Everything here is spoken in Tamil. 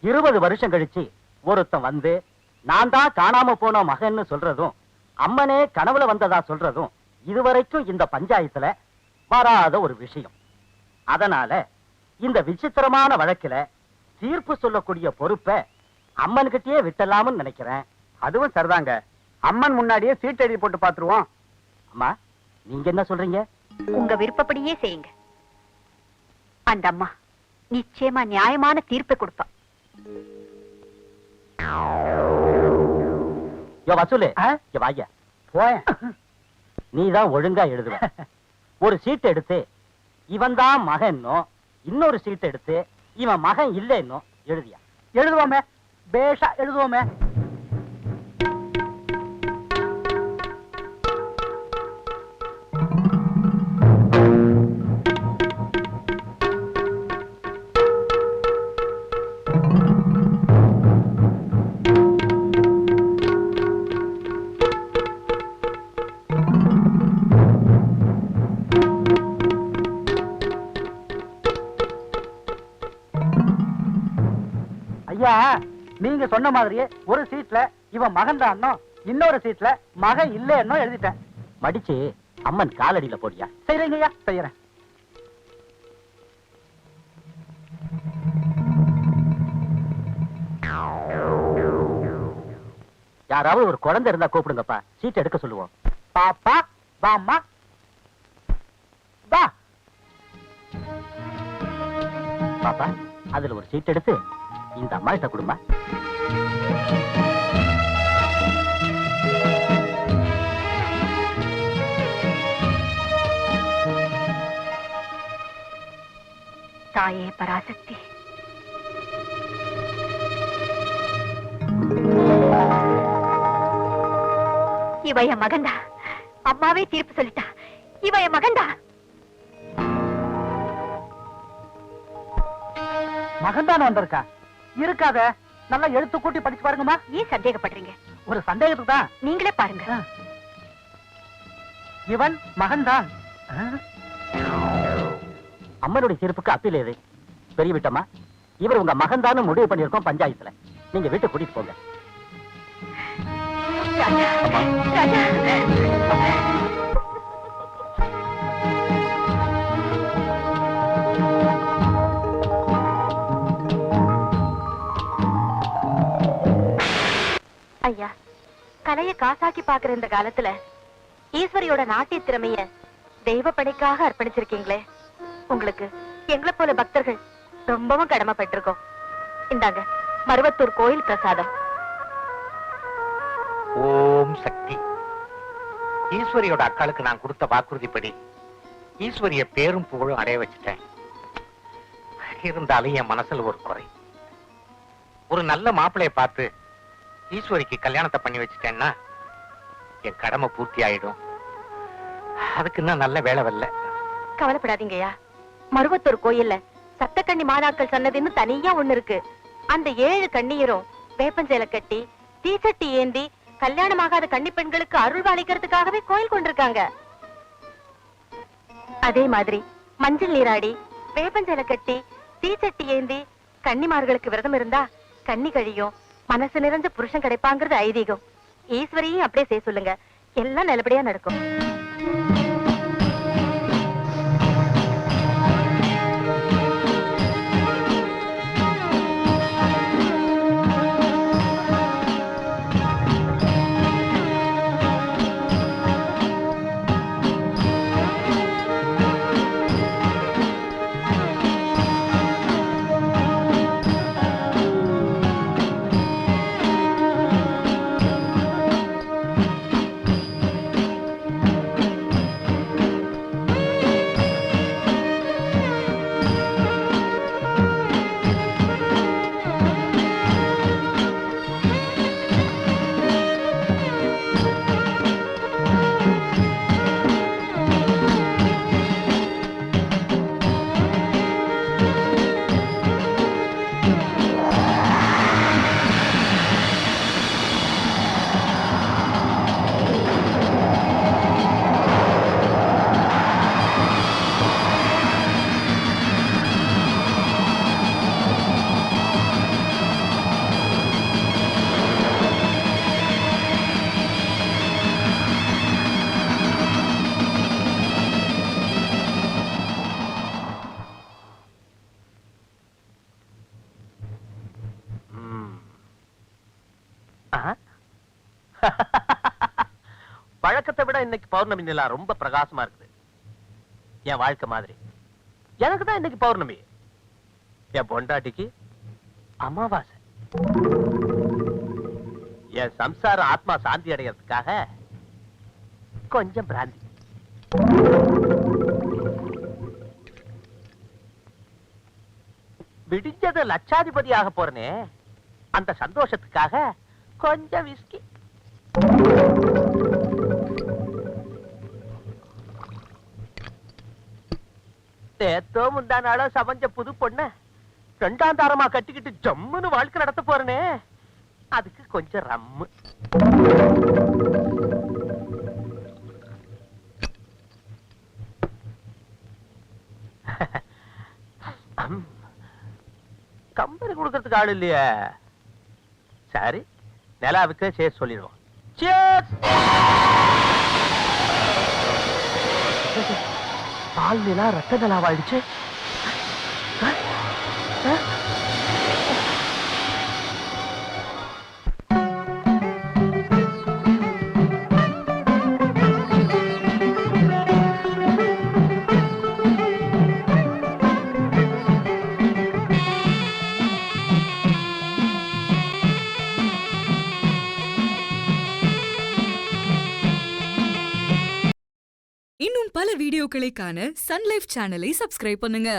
20 வருஷம் கழிச்சு ஒருத்தன் வந்து நான் தான் காணாம போன மகன்னு சொல்றதும் அம்மனே கனவுல வந்ததா சொல்றதும் இதுவரைக்கும் இந்த பஞ்சாயத்துல வராத ஒரு விஷயம். அதனால இந்த விசித்திரமான வழக்கில தீர்ப்பு சொல்லக்கூடிய பொறுப்பை அம்மன்கிட்டயே விட்டலாம்னு நினைக்கிறேன். அதுவும் சரிதாங்க. அம்மன் முன்னாடியே சீட் எழுதி போட்டு பாத்துருவோம். அம்மா, நீங்க என்ன சொல்றீங்க? உங்க விருப்பப்படியே செய்யுங்க. அந்த அம்மா நிச்சயமா நியாயமான தீர்ப்பை கொடுப்பா. வசூலு வாங்க போய. நீதான் ஒழுங்கா எழுதுவ. ஒரு சீட் எடுத்து இவன் தான் மகன்னோ, இன்னொரு சீட் எடுத்து இவன் மகன் இல்லைன்னோ எழுதியா? எழுதுவோமே, பேஷா எழுதுவோமே. ஐயா, நீங்க சொன்ன மாதிரியே ஒரு சீட்ல இவன் மகன் தான், இன்னொரு சீட்ல மகன் இல்லைன்னு எழுதிட்டேன். மடிச்சு அம்மன் காலடியில போடியா? செய்யறீங்க ஐயா, செய்யறேன். யாராவது ஒரு குழந்தை இருந்தா கூப்பிடுங்கப்பா, சீட் எடுக்க சொல்லுவோம். பாப்பா பாம்மா பா. பாப்பா, அதுல ஒரு சீட் எடுத்து இந்த அம்மா கிட்ட கொடுமா. தாயே பராசக்தி, இவ என் மகன்டா. அம்மாவே தீர்ப்பு சொல்லிட்டா, இவ என் மகன்டா. மகன் தான் வந்திருக்கா? இருக்காத, நல்லா எழுத்து கூட்டி படிச்சு பாருங்கம்மா. ஏன் சந்தேகப்படுறீங்க? ஒரு சந்தேகத்துக்கு தான். நீங்களே பாருங்க. இவன் மகன் தான். அம்மனுடைய தீர்ப்புக்கு அப்பீல் எது? பெரிய விட்டமா, இவர் உங்க மகன் தான் முடிவு பண்ணிருக்கோம் பஞ்சாயத்துல. நீங்க வீட்டை கூட்டிட்டு போங்க. ராஜா, ராஜா. ஐயா, கலைய காசாக்கி பாக்குற இந்த காலத்துல ஈஸ்வரியோட நாட்டிய திறமைய தெய்வ பணிக்காக அர்ப்பணிச்சிருக்கீங்களே, உங்களுக்கு எங்களை போல பக்தர்கள் ரொம்பவும் கடமைப்பட்டிருக்கோம். இந்தாங்க மருவத்தூர் கோயில் பிரசாதம். ஓம் சக்தி. ஈஸ்வரியோட அக்காளுக்கு நான் கொடுத்த வாக்குறுதிப்படி ஈஸ்வரிய பேரும் புகழும் அடைய வச்சுட்டேன். இருந்தாலும் என் மனசுல ஒரு குறை. ஒரு நல்ல மாப்பிளைய பார்த்து ஈஸ்வரிக்கு கல்யாணத்தை பண்ணி வச்சுட்டேன்னா என் கடமை பூர்த்தி ஆயிடும். அதுக்கு இன்னும் நல்ல வேலை வரல. கவலைப்படாதீங்கய்யா, மருவத்தூர் கோயில்ல சப்தக்கண்ணி மாதாக்கள் சன்னதின்னு தனியா ஒண்ணு இருக்கு. அந்த 7 கண்ணியரும் வேப்பஞ்சேலை கட்டி தீச்சட்டி ஏந்தி கல்யாணமாகாத கன்னி பெண்களுக்கு அருள் பாலிக்கிறதுக்காகவே கோயில் கொண்டிருக்காங்க. அதே மாதிரி மஞ்சள் நீராடி வேப்பஞ்சேலை கட்டி தீச்சட்டி ஏந்தி கன்னிமார்களுக்கு விரதம் இருந்தா கன்னி கழியும், மனசு நிறைஞ்ச புருஷன் கிடைப்பாங்கிறது ஐதீகம். ஈஸ்வரியும் அப்படியே செய்ய சொல்லுங்க, எல்லாம் நல்லபடியா நடக்கும். பழக்கத்தை விட இன்னைக்கு பௌர்ணமி நிலா ரொம்ப பிரகாசமா இருக்குது. என் வாழ்க்கை மாதிரி எனக்கு தான் இன்னைக்கு பௌர்ணமி. என் பொண்டாட்டிக்கு அமாவாசை. என் சம்சார ஆத்மா சாந்தி அடைகிறதுக்காக கொஞ்சம் பிராந்தி. விடிஞ்சது லட்சாதிபதி ஆக போறனே, அந்த சந்தோஷத்துக்காக கொஞ்சம் விஸ்கி. நேத்தோ முந்தா நாளோ சமைஞ்ச புது பொண்ண 2ஆம் தாரமா கட்டிக்கிட்டு ஜம்முன்னு வாழ்க்கை நடத்த போறனே, அதுக்கு கொஞ்சம் ரம்மு. கம்பெனி கொடுக்கறதுக்கு ஆள் இல்லையே. சரி, நிலாவுக்கு சேர் சொல்லிடுவோம். பால் நிலா ரத்த நிலாவாயிடுச்சு. இன்னும் பல வீடியோக்களை காண சன் லைஃப் சேனலை சப்ஸ்கிரைப் பண்ணுங்க.